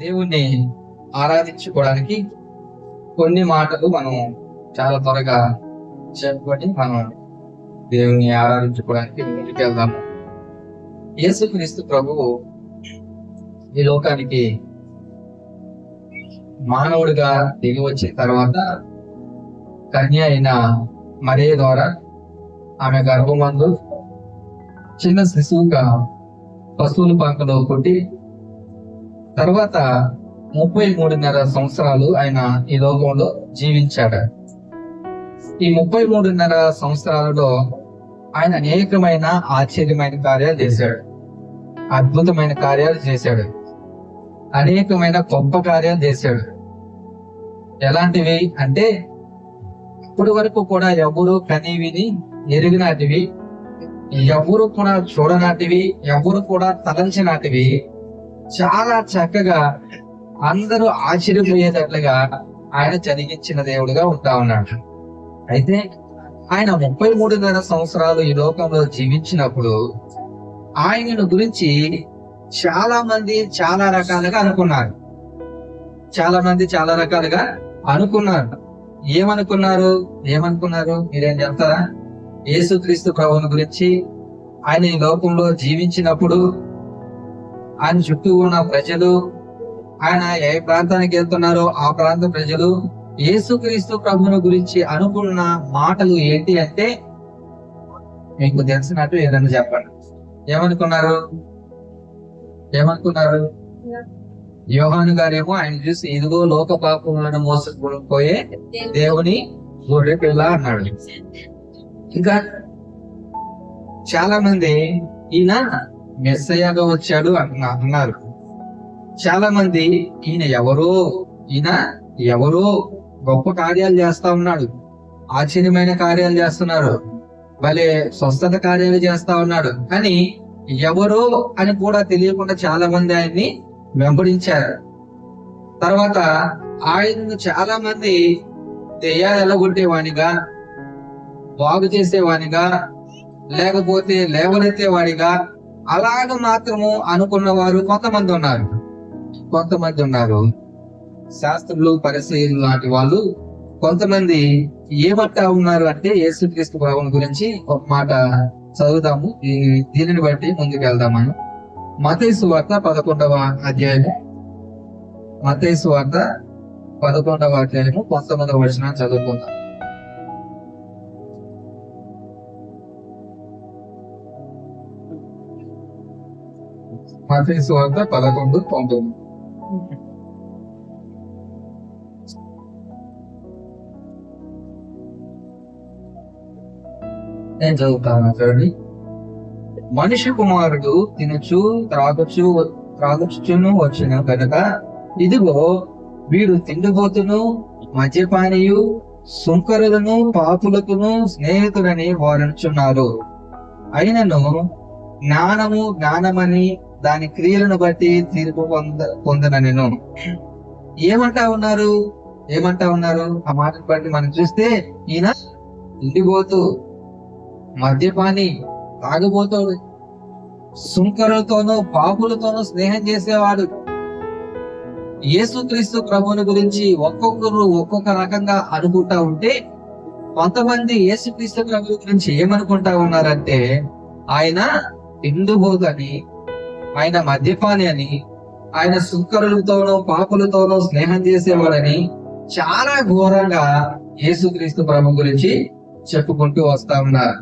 దేవుణ్ణి ఆరాధించుకోవడానికి కొన్ని మాటలు మనం చాలా త్వరగా చెప్పుకొని మనం దేవుణ్ణి ఆరాధించుకోవడానికి ముందుకు వెళ్దాము. యేసుక్రీస్తు ప్రభువు ఈ లోకానికి మానవుడిగా దిగి వచ్చిన తర్వాత కన్య అయిన మరియ ద్వారా ఆమె గర్భమందు చిన్న శిశువుగా పశువుల పాకలో పుట్టి తర్వాత 33.5 సంవత్సరాలు ఆయన ఈ లోకంలో జీవించాడు. ఈ 33.5 సంవత్సరాలలో ఆయన అనేకమైన ఆశ్చర్యమైన కార్యాలు చేశాడు, అద్భుతమైన కార్యాలు చేశాడు, అనేకమైన గొప్ప కార్యాలు చేశాడు. ఎలాంటివి అంటే ఇప్పటి వరకు కూడా ఎవరు కని విని ఎరిగినాటివి, ఎవరు కూడా చూడనాటివి, ఎవరు కూడా తలంచినాటివి చాలా చక్కగా అందరూ ఆశ్చర్యపోయేటట్లుగా ఆయన జరిగించిన దేవుడుగా ఉంటా ఉన్నాడు. అయితే ఆయన 33.5 సంవత్సరాలు ఈ లోకంలో జీవించినప్పుడు ఆయనను గురించి చాలా మంది చాలా రకాలుగా అనుకున్నారు. చాలా మంది చాలా రకాలుగా అనుకున్నారు. ఏమనుకున్నారు మీరేం చెప్తారా? యేసుక్రీస్తు ప్రభువుని గురించి ఆయన ఈ లోకంలో జీవించినప్పుడు ఆయన చుట్టూ ఉన్న ప్రజలు, ఆయన ఏ ప్రాంతానికి వెళ్తున్నారో ఆ ప్రాంత ప్రజలు యేసుక్రీస్తు ప్రభువుని గురించి అనుకున్న మాటలు ఏంటి అంటే, మీకు తెలిసినట్టు ఏదైనా చెప్పండి. ఏమనుకున్నారు? యోహాను గారేమో ఆయన చూసి ఇదిగో లోక పాపములను మోసపోయే దేవుని గొర్రె పిల్ల అన్నాడు. ఇంకా చాలా మంది ఈయన మెస్సయ్యగా వచ్చాడు అన్నారు. చాలా మంది ఈయన ఎవరో గొప్ప కార్యాలు చేస్తా ఉన్నాడు, ఆశ్చర్యమైన కార్యాలు చేస్తున్నారు, భలే స్వస్థత కార్యాలు చేస్తా ఉన్నాడు కానీ ఎవరో అని కూడా తెలియకుండా చాలా మంది ఆయన్ని వెంబడించారు. తర్వాత ఆయనను చాలా మంది దెయ్యాలు ఎల్లగొట్టేవానిగా, బాగు చేసేవానిగా, లేకపోతే లేవనెత్తేవాడిగా అలాగ మాత్రము అనుకున్న వారు కొంతమంది ఉన్నారు. శాస్త్రులు, పరిసయ్యులు లాంటి వాళ్ళు కొంతమంది ఏమంటా ఉన్నారు అంటే, యేసుక్రీస్తు ప్రభువుని గురించి ఒక మాట చదువుదాము, దీనిని బట్టి ముందుకు వెళ్దామని. మత్తయి సువార్త 11వ అధ్యాయము 19వ వచనం చదువుకుందాం. మత్తయి సువార్త 11:19. నేను చదువుతాను చూడండి. మనిషి కుమారుడు తినచు త్రాగుచును వచ్చిన కనుక ఇదిగో వీడు తిండిపోతును, మద్యపానీయు, సుంకరులను, పాపులకును స్నేహితులని వారనుచున్నారు. అయినను జ్ఞానమని దాని క్రియలను బట్టి తీర్పు పొందనెను. ఏమంటా ఉన్నారు? ఆ మాటను బట్టి మనం చూస్తే ఈయన తిండిపోతూ, మద్యపాని, తాగుబోతాడు, సుంకరులతోనూ పాపులతోనూ స్నేహం చేసేవాడు. యేసుక్రీస్తు ప్రభువుని గురించి ఒక్కొక్కరు ఒక్కొక్క రకంగా అనుకుంటా ఉంటే, కొంతమంది యేసుక్రీస్తు ప్రభు గురించి ఏమనుకుంటా ఉన్నారంటే, ఆయన తిండిపోతని, ఆయన మద్యపాని అని, ఆయన సుంకరులతోనూ పాపులతోనూ స్నేహం చేసేవాడని చాలా ఘోరంగా యేసుక్రీస్తు ప్రభు గురించి చెప్పుకుంటూ వస్తా ఉన్నారు.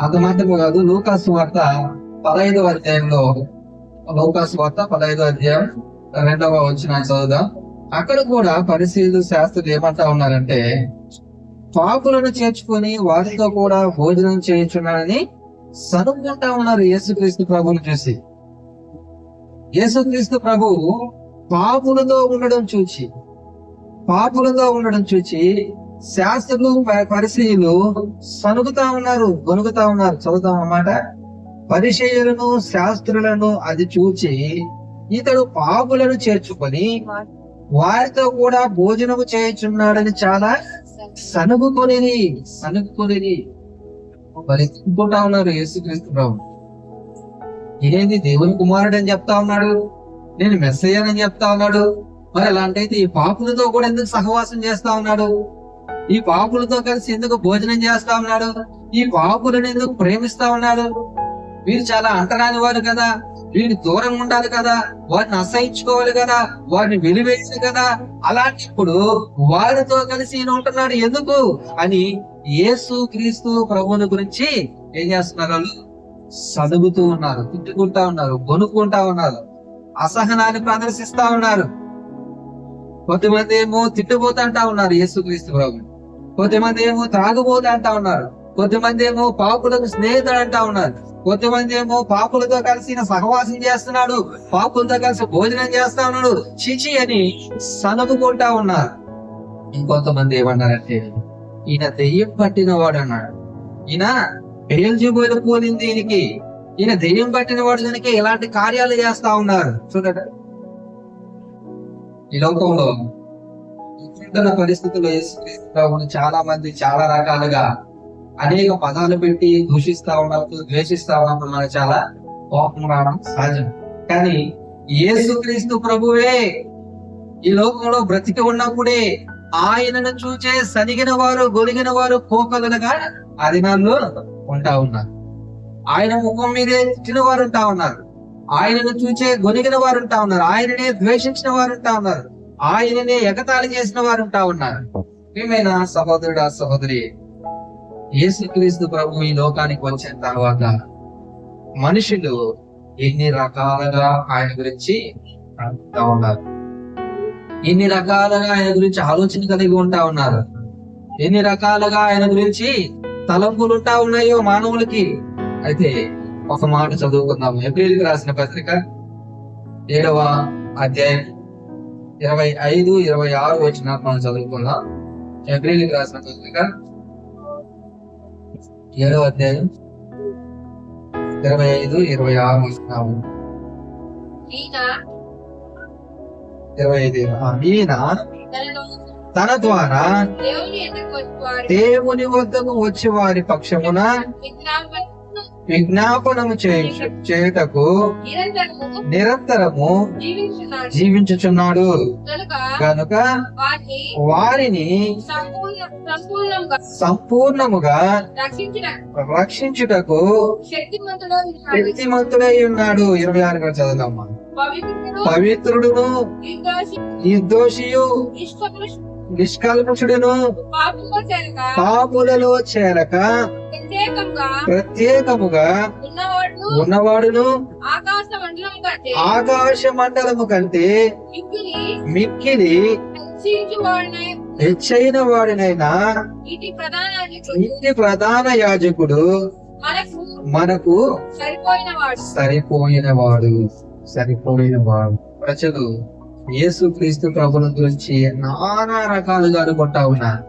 అంత మాత్రమే కాదు, లూకాసు వార్త 15వ అధ్యాయంలో, లూకాసు వార్త 15వ అధ్యాయం 2వ వచనం చదువుదాం. అక్కడ కూడా పరిశీలు శాస్త్రులు ఏమంటా ఉన్నారంటే, పాపులను చేర్చుకొని వారితో కూడా భోజనం చేయించున్నారని సనుకుంటా ఉన్నారు యేసుక్రీస్తు ప్రభువుని చూసి. యేసుక్రీస్తు ప్రభువు పాపులతో ఉండడం చూచి శాస్త్రులు, పరిసయ్యులు సనుగుతా ఉన్నారు, గొనుగుతా ఉన్నారు. చదువుతాం అన్నమాట. పరిసయ్యులను, శాస్త్రులను అది చూచి ఇతడు పాపులను చేర్చుకొని వారితో కూడా భోజనము చేయుచున్నాడని చాలా సనుగుకొని మరి తింటుంటా ఉన్నారు యేసుక్రీస్తు ప్రభు. ఇదేంది దేవుని కుమారుడు అని చెప్తా ఉన్నాడు, నేను మెస్సయ్యానని చెప్తా ఉన్నాడు. మరి అలాంటైతే ఈ పాపులతో కూడా ఎందుకు సహవాసం చేస్తా ఉన్నాడు? ఈ పాపులతో కలిసి ఎందుకు భోజనం చేస్తా ఉన్నాడు? ఈ పాపులను ఎందుకు ప్రేమిస్తా ఉన్నాడు? వీరు చాలా అంటరాని వారు కదా, వీరిని దూరంగా ఉండాలి కదా, వారిని అసహించుకోవాలి కదా, వారిని వెలివేయాలి కదా. అలాంటప్పుడు వారితో కలిసి ఈయన ఉంటున్నాడు ఎందుకు అని యేసు క్రీస్తు ప్రభువుని గురించి ఏం చేస్తున్నారు? వాళ్ళు సదుగుతూ ఉన్నారు, తిట్టుకుంటా ఉన్నారు, గొనుక్కుంటా ఉన్నారు, అసహనాన్ని ప్రదర్శిస్తా ఉన్నారు. కొంతమంది ఏమో తిట్టుపోతా ఉన్నారు యేసుక్రీస్తు ప్రభుని, కొంతమంది ఏమో త్రాగుబోతా అంటా ఉన్నారు, కొంతమంది ఏమో పాపులకు స్నేహితుడు అంటా ఉన్నారు, కొంతమంది ఏమో పాపులతో కలిసి సహవాసం చేస్తున్నాడు, పాపులతో కలిసి భోజనం చేస్తా ఉన్నాడు, చిచి అని సనుగుకుంటా ఉన్నారు. ఇంకొంతమంది ఏమన్నారంటే ఈయన దెయ్యం పట్టిన వాడు అన్నాడు. ఈయన బెయల్జెబూలు పోలింది ఈయనకి, ఈయన దెయ్యం పట్టిన వాడు కనుక ఇలాంటి కార్యాలు చేస్తా ఉన్నారు. చూడండి, ఈ లోకంలో ఇప్పుడున్న పరిస్థితుల్లో యేసుక్రీస్తు ప్రభువుని చాలా మంది చాలా రకాలుగా అనేక పదాలు పెట్టి దూషిస్తా ఉన్నప్పుడు, ద్వేషిస్తా ఉన్నప్పుడు మనకు చాలా కోపం రావడం సహజం. కానీ యేసుక్రీస్తు ప్రభువే ఈ లోకంలో బ్రతికి ఉన్నప్పుడే ఆయనను చూచే సనిగిన వారు, గొలిగిన వారు కోకలుగా ఆ దినాల్లో ఉంటా ఉన్నారు. ఆయన ముఖం మీదే తిట్టిన వారు ఉంటా ఉన్నారు, ఆయనను చూచే గొనిగిన వారు ఉంటా ఉన్నారు, ఆయననే ద్వేషించిన వారు ఉంటా ఉన్నారు, ఆయననే ఎగతాళి చేసిన వారు ఉంటా ఉన్నారు. ఏమైనా సహోదరుడా సహోదరి, యేసుక్రీస్తు ప్రభు ఈ లోకానికి వచ్చిన తర్వాత మనుషులు ఎన్ని రకాలుగా ఆయన గురించి అంటా ఉన్నారు, ఎన్ని రకాలుగా ఆయన గురించి ఆలోచన కలిగి ఉంటా ఉన్నారు, ఎన్ని రకాలుగా ఆయన గురించి తలంపులు ఉంటా ఉన్నాయో మానవులకి. అయితే ఒక మాట చదువుకుందాం. ఏప్రిల్కి రాసిన పత్రిక 7వ అధ్యాయం 25, 26 వచనాలు మనం చదువుకుందాం. ఏప్రిల్కి రాసిన పత్రిక 7వ అధ్యాయం 25, 26 వచనాలు. 25 ఈయన తన ద్వారా దేవుని వద్దకు వచ్చి వారి పక్షమున విజ్ఞాపనము చేయుటకు నిరంతరము జీవించుచున్నాడు కనుక వారిని సంపూర్ణముగా రక్షించుటకు శక్తిమంతుడై ఉన్నాడు. 26 కూడా చదువుదామా. పవిత్రుడును నిర్దోషియు నిష్కల్మషుడును పాపులలో చేరక ప్రత్యేకముగా ఉన్నవాడును ఆకాశ మండలము కంటే మిక్కిలి హెచ్చైన వాడినైనా ఇంటి ప్రధాన యాజకుడు మనకు సరిపోయినవాడు. ప్రజలు యేసుక్రీస్తు ప్రభువుల గురించి నానా రకాలుగా అనుకుంటా ఉన్నారు.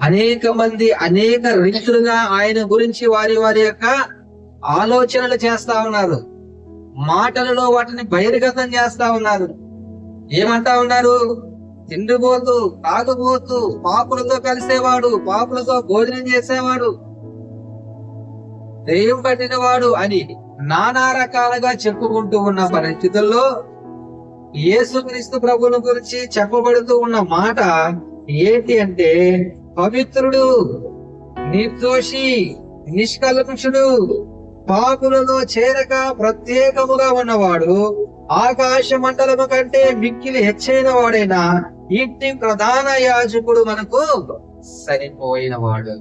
అనేక మంది అనేక రీతులుగా ఆయన గురించి వారి వారి యొక్క ఆలోచనలు చేస్తా ఉన్నారు, మాటలలో వాటిని బహిర్గతం చేస్తా ఉన్నారు. ఏమంటా ఉన్నారు? తిండిపోతూ తాగుబోతూ పాపులతో కలిసేవాడు, పాపులతో భోజనం చేసేవాడు, దెయ్యం పట్టినవాడు అని నానా రకాలుగా చెప్పుకుంటూ ఉన్న పరిస్థితుల్లో యేసుక్రీస్తు ప్రభువుల గురించి చెప్పబడుతూ ఉన్న మాట ఏంటి అంటే, పవిత్రుడు, నిర్దోషి, నిష్కల్మషుడు, పాపులలో చేరక ప్రత్యేకముగా ఉన్నవాడు, ఆకాశ మండలము కంటే మిక్కిలి హెచ్చైన వాడైన ఇంటి ప్రధాన యాజకుడు మనకు సరిపోయినవాడు.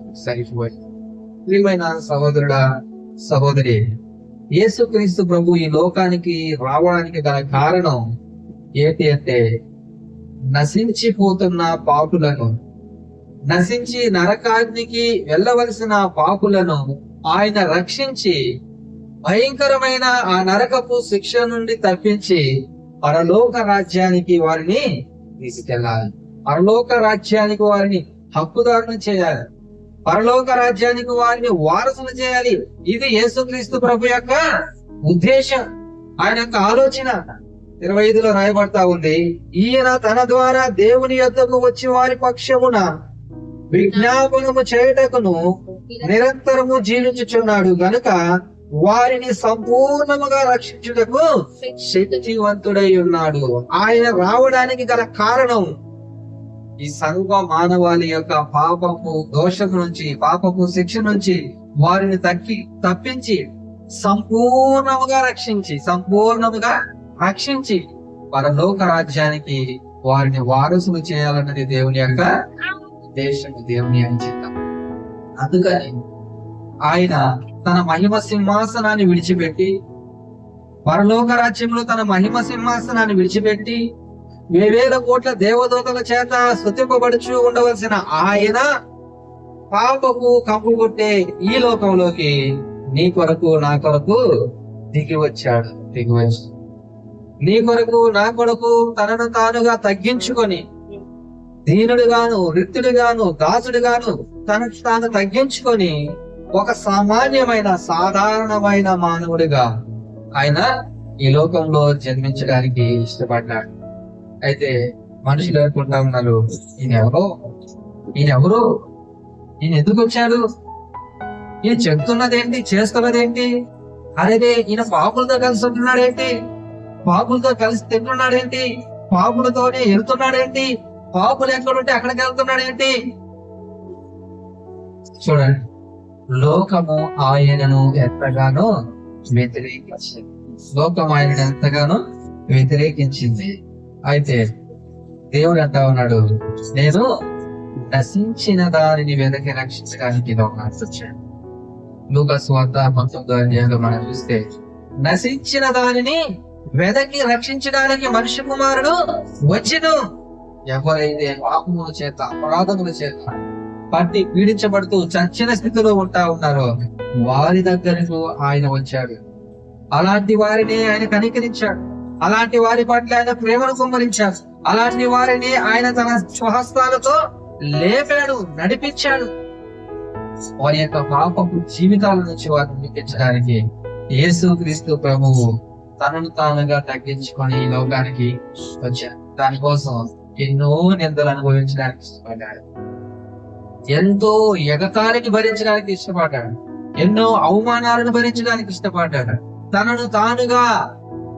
ప్రియమైన సహోదరుడా సహోదరి, యేసుక్రీస్తు ప్రభు ఈ లోకానికి రావడానికి గల కారణం ఏంటి అంటే, నశించిపోతున్న పాపులను, నశించి నరకాగ్నికి వెళ్ళవలసిన పాపులను ఆయన రక్షించి భయంకరమైన ఆ నరకపు శిక్ష నుండి తప్పించి పరలోక రాజ్యానికి వారిని తీసుకెళ్ళాలి. పరలోక రాజ్యానికి వారిని హక్కుదారులు చేయాలి, పరలోక రాజ్యానికి వారిని వారసులు చేయాలి. ఇది యేసుక్రీస్తు ప్రభు యొక్క ఉద్దేశం, ఆయన యొక్క ఆలోచన. 25లో రాయబడతా ఉంది, ఈయన తన ద్వారా దేవుని యొద్దకు వచ్చి వారి పక్షమున విజ్ఞాపనము చేయుటకును నిరంతరము జీవించుచున్నాడు గనుక వారిని సంపూర్ణముగా రక్షించుటకు శక్తివంతుడై ఉన్నాడు. ఆయన రావడానికి గల కారణం ఈ సర్వ మానవాళి యొక్క పాపపు దోషం నుంచి, పాపపు శిక్ష నుంచి వారిని తప్పించి సంపూర్ణముగా రక్షించి పరలోక రాజ్యానికి వారిని వారసులు చేయాలన్నది దేవుని యొక్క ఉద్దేశం, దేవుని అంచితం. అందుకని ఆయన తన మహిమ సింహాసనాన్ని విడిచిపెట్టి, పరలోక రాజ్యంలో తన మహిమ సింహాసనాన్ని విడిచిపెట్టి, వేవేల కోట్ల దేవదూతల చేత స్తుతింపబడుచు ఉండవలసిన ఆయన పాపపు కంపు కొట్టే ఈ లోకంలోకి నీ కొరకు నా కొరకు దిగి వచ్చాడు. నీ కొరకు నా కొరకు తనను తానుగా తగ్గించుకొని, దీనుడుగాను, రిక్తుడుగాను, దాసుడుగాను తనకు తాను తగ్గించుకొని ఒక సాధారణమైన మానవుడిగా ఆయన ఈ లోకంలో జన్మించడానికి ఇష్టపడ్డాడు. అయితే మనుషులు అనుకుంటా ఉన్నారు, ఈయనెవరు, ఈయన ఎందుకు వచ్చాడు, ఈయన చెప్తున్నదేంటి, చేస్తున్నదేంటి, అరే ఈయన పాపులతో కలిసి ఉంటున్నాడేంటి, పాపులతో కలిసి తింటున్నాడేంటి, పాపులతోనే వెళ్తున్నాడేంటి, పాపులు ఎక్కడుంటే అక్కడికి వెళ్తున్నాడేంటి. చూడండి, లోకము ఆయనను ఎంతగానో వ్యతిరేకించింది. అయితే దేవుడు అంటా ఉన్నాడు, నేను నశించిన దానిని వెనక్కి రక్షించడానికి వచ్చాను. లూకా సువార్త 19 మనం చూస్తే, నశించిన దానిని వెనక్కి రక్షించడానికి మనిషి కుమారుడు వచ్చెను. ఎవరైతే పాపముల చేత, అపరాధముల చేత పట్టి పీడించబడుతూ చచ్చిన స్థితిలో ఉంటా ఉన్నారో వారి దగ్గరకు ఆయన వచ్చాడు. అలాంటి వారిని ఆయన కనికరించాడు. అలాంటి వారి పట్ల ఆయన ప్రేమను కుమ్మరించాడు. అలాంటి వారిని ఆయన తన స్వహస్తాలతో లేపాడు, నడిపించాడు. వారి యొక్క పాపపు జీవితాల నుంచి వారిని విడిపించడానికి యేసుక్రీస్తు ప్రభువు తనను తానుగా తగ్గించుకొని ఈ లోకానికి వచ్చాడు. దానికోసం ఎన్నో నిందలు అనుభవించడానికి ఇష్టపడ్డాడు, ఎంతో ఎగతాళిని భరించడానికి ఇష్టపడ్డాడు, ఎన్నో అవమానాలను భరించడానికి ఇష్టపడ్డాడు. తనను తానుగా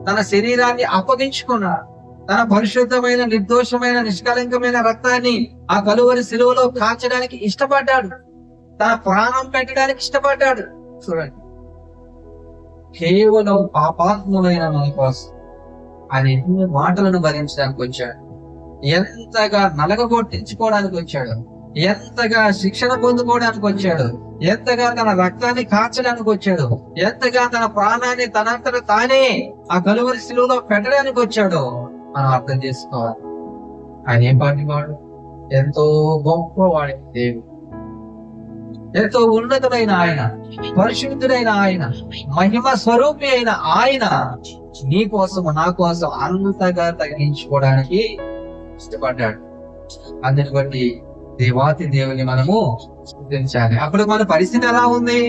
తన శరీరాన్ని అప్పగించుకున్నాడు. తన పరిశుద్ధమైన, నిర్దోషమైన, నిష్కలంకమైన రక్తాన్ని ఆ కలువరి శిలువలో కాల్చడానికి ఇష్టపడ్డాడు. తన ప్రాణం పెట్టడానికి ఇష్టపడ్డాడు. చూడండి, కేవలం పాపాత్ములైన మన కోసం ఆయన ఎన్నో మాటలను భరించడానికి వచ్చాడు. ఎంతగా నలగగొట్టించుకోవడానికి వచ్చాడు, ఎంతగా శిక్షణ పొందుకోవడానికి వచ్చాడు, ఎంతగా తన రక్తాన్ని కాల్చడానికి వచ్చాడు, ఎంతగా తన ప్రాణాన్ని తనంతట తానే ఆ కలువరి శిలువలో పెట్టడానికి వచ్చాడో మనం అర్థం చేసుకోవాలి. ఆయన ఏం పాటి వాడు, ఎంతో గొప్పవాడు దేవుడు, ఎంతో ఉన్నతుడైన ఆయన, పరిశుద్ధుడైన ఆయన, మహిమ స్వరూపి అయిన ఆయన నీ కోసం, నా కోసం అంతగా తగ్గించుకోవడానికి ఇష్టపడ్డాడు. అందుని బట్టి దేవాతి దేవుని మనము స్తుతించాలి. అప్పుడు మన పరిస్థితి ఎలా ఉంది?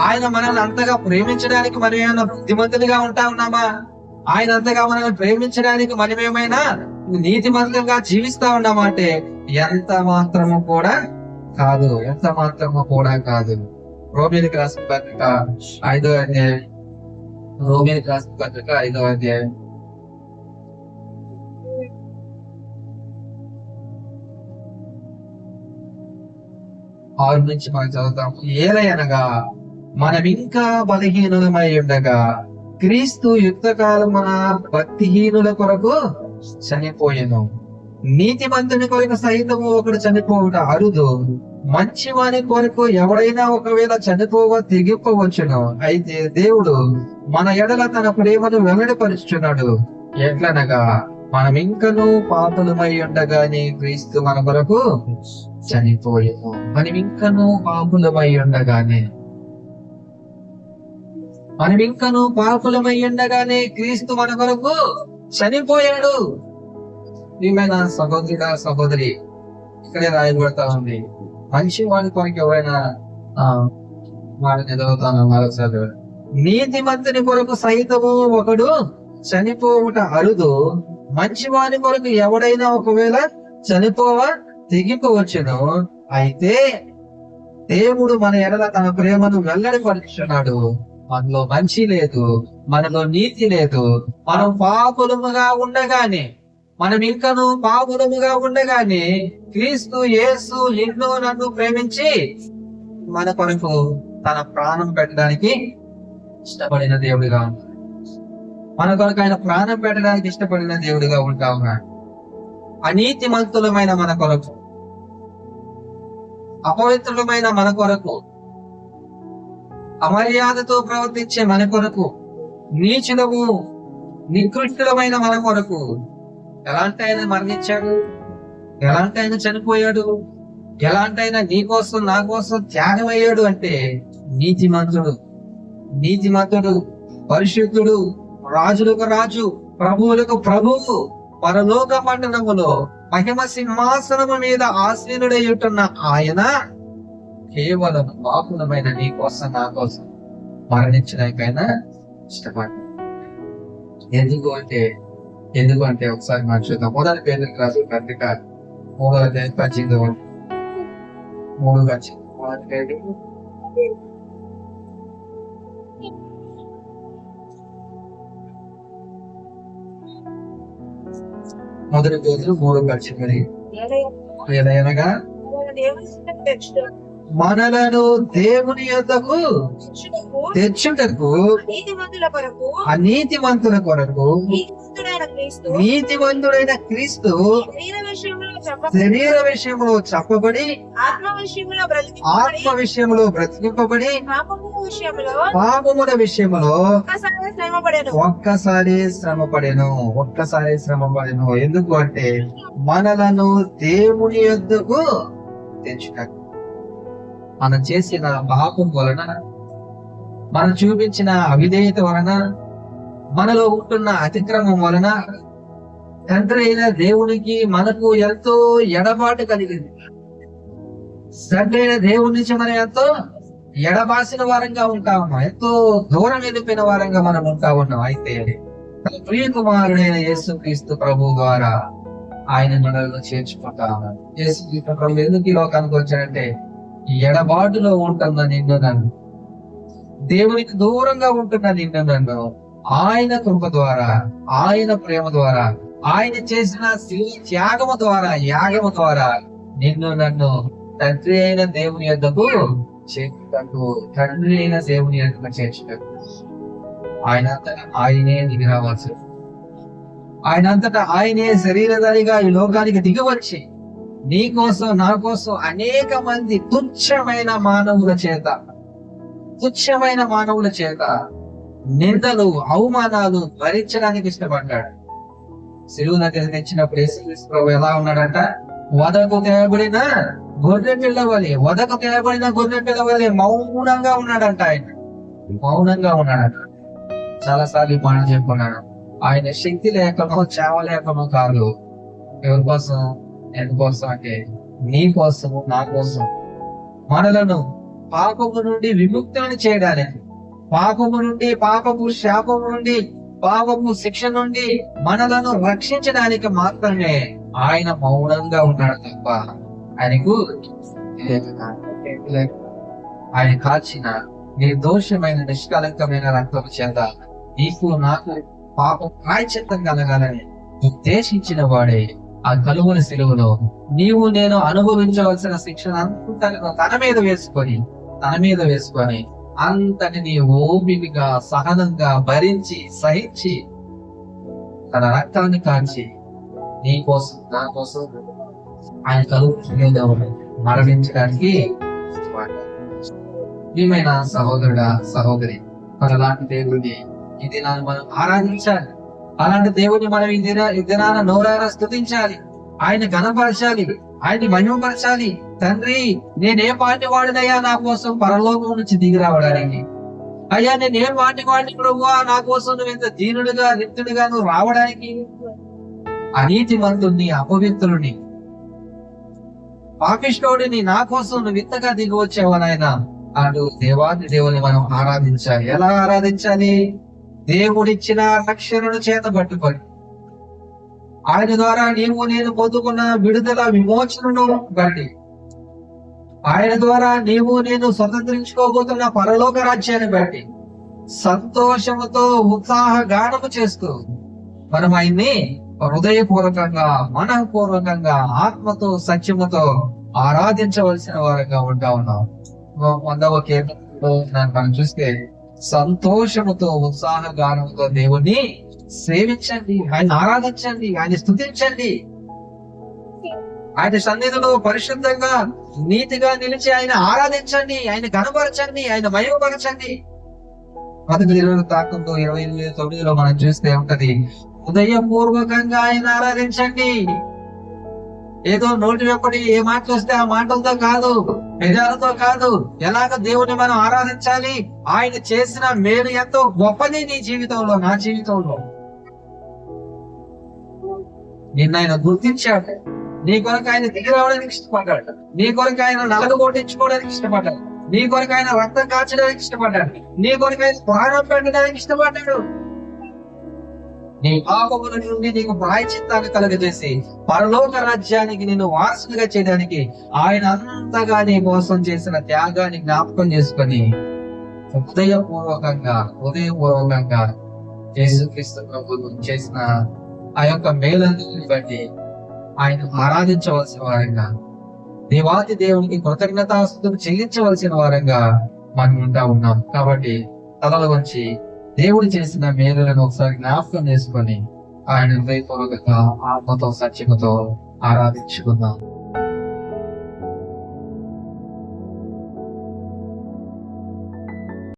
ఆయన మనల్ని అంతగా ప్రేమించడానికి మనం ఏమైనా బుద్ధిమంతులుగా ఉంటా ఉన్నామా? ఆయన అంతగా మనల్ని ప్రేమించడానికి మనమేమైనా నీతిమంతంగా జీవిస్తా ఉన్నామా అంటే ఎంత మాత్రము కూడా కాదు. రోమిలికి రాసిన పత్రిక 5వ అధ్యాయం, 6 నుంచి మనం చదువుతాము. ఏలయనగా మనం ఇంకా బలహీనులమై ఉండగా క్రీస్తు యుక్తకాలమున భక్తిహీనుల కొరకు చనిపోయెను. నీతిమంతుని కొరకు సైతము ఒకడు చనిపోవుట అరుదు, మంచివాని కొరకు ఎవడైనా ఒకవేళ చనిపోవ తెగింపవచ్చును. అయితే దేవుడు మన ఎడల తన ప్రేమను వెల్లడిపరుచుచున్నాడు. ఎట్లనగా మనం ఇంకనూ పాపులమై ఉండగానే క్రీస్తు మన కొరకు చనిపోయెను. మనం ఇంకనూ పాపులమై ఉండగానే క్రీస్తు మన కొరకు చనిపోయాడు. ప్రియమైన సహోదరి, ఇక్కడే రాయబడతా ఉంది, మంచి వాడి కొరకు ఎవరైనా మరోసారి, నీతిమంతుని కొరకు సైతము ఒకడు చనిపోవుట అరుదు, మంచి వాని కొరకు ఎవడైనా ఒకవేళ చనిపోవ తెగింపవచ్చును. అయితే దేవుడు మన ఎడల తన ప్రేమను వెల్లడిపరుచున్నాడు. మనలో మంచి లేదు, మనలో నీతి లేదు. మనం పాపులముగా ఉండగానే, మనం ఇంకను పాపులముగా ఉండగానే క్రీస్తు యేసు నిన్ను నన్ను ప్రేమించి మన కొరకు తన ప్రాణం పెట్టడానికి ఇష్టపడిన దేవుడిగా ఉన్నాడు. మన కొరకు ఆయన ప్రాణం పెట్టడానికి ఇష్టపడిన దేవుడిగా ఉంటా ఉన్నాడు. అనీతిమంతులమైన మన కొరకు, అపవిత్రులమైన మన కొరకు, అమర్యాదతో ప్రవర్తించే మన కొరకు, నీచులము నికృష్టులమైన మన కొరకు ఎలాంటి ఆయన మరణించాడు, ఎలాంటి ఆయన చనిపోయాడు, ఎలాంటి ఆయన నీ కోసం నా కోసం త్యాగం అయ్యాడు అంటే నీతిమంతుడు, పరిశుద్ధుడు, రాజులకు రాజు, ప్రభువులకు ప్రభువు, పరలోక మండలములో మహిమ సింహాసనము మీద ఆసీనుడై ఉంటున్న ఆయన కేవలం పాపులమైన నీ కోసం నా కోసం మరణించడానికైనా ఇష్టపడ్డాడు. ఎందుకు అంటే ఒకసారి మనం చూద్దాం. మొదటి పేదలకు రాజు పత్రిక 3:18 మొదటి పేదలు 3:18 ఏదైనగా మనలను దేవుని యొద్దకు తెచ్చుటకు అనీతిమంతుల కొరకు నీతిమంతుడైన క్రీస్తు శరీర విషయంలో చెప్పబడి ఆత్మ విషయంలో బ్రతికింపబడి పాపముల విషయంలో ఒక్కసారి శ్రమపడెను. ఎందుకు అంటే మనలను దేవుని యొద్దకు తెచ్చుటకు. మనం చేసిన పాపం వలన, మనం చూపించిన అవిధేయత వలన, మనలో ఉంటున్న అతిక్రమం వలన తండ్రి అయిన దేవునికి మనకు ఎంతో ఎడబాటు కలిగింది. తండ్రి అయిన దేవుడి నుంచి మనం ఎంతో ఎడబాసిన వారంగా ఉంటా ఉన్నాం, ఎంతో దూరం వెళ్ళిపోయిన వారంగా మనం ఉంటా ఉన్నాం. అయితే తన ప్రియ కుమారుడైన యేసుక్రీస్తు ప్రభు ద్వారా ఆయన మనలో చేర్చుకుంటా ఉన్నాడు. యేసుక్రీస్తు ప్రభు ఎందుకు ఈ లోకానికి వచ్చాడంటే ఎడబాటులో ఉంటున్న నిన్ను నన్ను, దేవునికి దూరంగా ఉంటున్న నిన్ను నన్ను ఆయన కృప ద్వారా, ఆయన ప్రేమ ద్వారా, ఆయన చేసిన యాగము ద్వారా నిన్ను నన్ను తండ్రి అయిన దేవుని యొద్దకు చేర్చుటకు ఆయనే దిగి రావచ్చు. ఆయనంతటా ఆయనే శరీరధారిగా ఈ లోకానికి దిగవచ్చి నీ కోసం నా కోసం అనేక మంది తుచ్చమైన మానవుల చేత నిందలు, అవమానాలు భరించడానికి ఇష్టపడ్డాడు. సిలువ దగ్గర తెచ్చినప్పుడు యేసుక్రీస్తు ప్రభు ఎలా ఉన్నాడంట? వదకు తేబడిన గొర్రె పిల్ల వలె మౌనంగా ఉన్నాడంట. చాలా సార్లు మాట చెప్పుకున్నాడు. ఆయన శక్తి లేకనో చావ లేకనో కాదు. ఎవరి కోసం? ఎందుకోసం అంటే నీ కోసము, నా కోసం, మనలను పాపము నుండి విముక్తులను చేయడానికి, పాపము నుండి, పాపపు శాపము నుండి, పాపపు శిక్ష నుండి మనలను రక్షించడానికి మాత్రమే ఆయన మౌనంగా ఉన్నాడు తప్ప ఆయనకు ఆయన కాచిన నిర్దోషమైన నిష్కలంకమైన రక్తము చేత నీకు నాకు పాపం ప్రాయశ్చిత్తం కలగాలని ఉద్దేశించిన వాడే ఆ కలువల సిలువలో నీవు నేను అనుభవించవలసిన శిక్షణ అంతా తన మీద వేసుకొని అంతటిని ఓపికగా సహనంగా భరించి సహించి తన రక్తాన్ని కాల్చి నీ కోసం నా కోసం ఆయన కలువలో మరణించడానికి ప్రియమైన సహోదరుడా, సహోదరి, అలాంటి దేవుడిని ఈ దినాన్ని మనం ఆరాధించాలి. అలాంటి దేవుడిని మనం ఈ దినాన నోరారా స్తుతించాలి, ఆయన ఘనపరచాలి, ఆయన్ని మహిమపరచాలి. తండ్రి, నేనే పాటి వాడినయ్యా నా కోసం పరలోకం నుంచి దిగి రావడానికి? అయ్యా నేనే పాటి వాడిని ప్రభువా నా కోసం నువ్వు ఎంత దీనుడిగా నిత్యుడిగా నువ్వు రావడానికి? అనీతిమంతుణ్ణి, అపవిత్రుని, పాపిష్టోడిని నా కోసం నువ్వు ఇంతగా దిగి వచ్చావు నాయన అటు దేవాది దేవుని మనం ఆరాధించాలి. ఎలా ఆరాధించాలి? దేవుడిచ్చిన రక్షణను చేత పట్టుకొని, ఆయన ద్వారా నీవు నేను పొందుకున్న విడుదల విమోచనను బట్టి, ఆయన ద్వారా నీవు నేను స్వతంత్రించుకోబోతున్న పరలోక రాజ్యాన్ని బట్టి, సంతోషముతో ఉత్సాహ గానము చేస్తూ మనం ఆయన్ని హృదయపూర్వకంగా, మనఃపూర్వకంగా, ఆత్మతో, సత్యముతో ఆరాధించవలసిన వారంగా ఉంటా ఉన్నాం. 100వ కీర్తనలో మనం చూస్తే సంతోషముతో, ఉత్సాహ గానముతో దేవుణ్ణి సేవించండి, ఆయన ఆరాధించండి, ఆయన స్తుతించండి. ఆయన సన్నిధిలో పరిశుద్ధంగా, నీతిగా నిలిచి ఆయన ఆరాధించండి, ఆయన కనపరచండి, ఆయన మహిమపరచండి. 28:29లో మనం చూస్తే ఉంటది, హృదయపూర్వకంగా ఆయన ఆరాధించండి. ఏదో నోటి వెంబడి ఏ మాటలు వస్తే ఆ మాటలతో కాదు, పెదాలతో కాదు. ఎలాగ దేవుని మనం ఆరాధించాలి? ఆయన చేసిన మేలు ఎంతో గొప్పది నీ జీవితంలో, నా జీవితంలో. నిన్న ఆయన గుర్తించాడు. నీ కొరకు ఆయన దిగి రావడానికి ఇష్టపడ్డాడు. నీ కొరకు ఆయన నలగ కొట్టించుకోవడానికి ఇష్టపడ్డాడు. నీ కొరకు ఆయన రక్తం కాచడానికి ఇష్టపడ్డాడు. నీ కొరకు ఆయన ప్రాణం పెట్టడానికి ఇష్టపడ్డాడు. నీ పాపముల నుండి నీకు ప్రాయశ్చిత్తాన్ని కలుగజేసి పరలోక రాజ్యానికి నిన్ను వారసునిగా చేయడానికి ఆయన అంతగా నీ కోసం చేసిన త్యాగాన్ని జ్ఞాపకం చేసుకొని హృదయపూర్వకంగా యేసుక్రీస్తు ప్రభువు చేసిన ఆ యొక్క మేలుని బట్టి ఆయన ఆరాధించవలసిన వారంగా, దేవాది దేవునికి కృతజ్ఞతాస్తుతులు చెల్లించవలసిన వారంగా మనం ఉంటా ఉన్నాం. కాబట్టి తలల వంచి దేవుడు చేసిన మేలులను ఒకసారి జ్ఞాపకం చేసుకొని ఆయన హృదయపూర్వకంగా, ఆత్మతో, సత్యముతో ఆరాధించుకుందాం.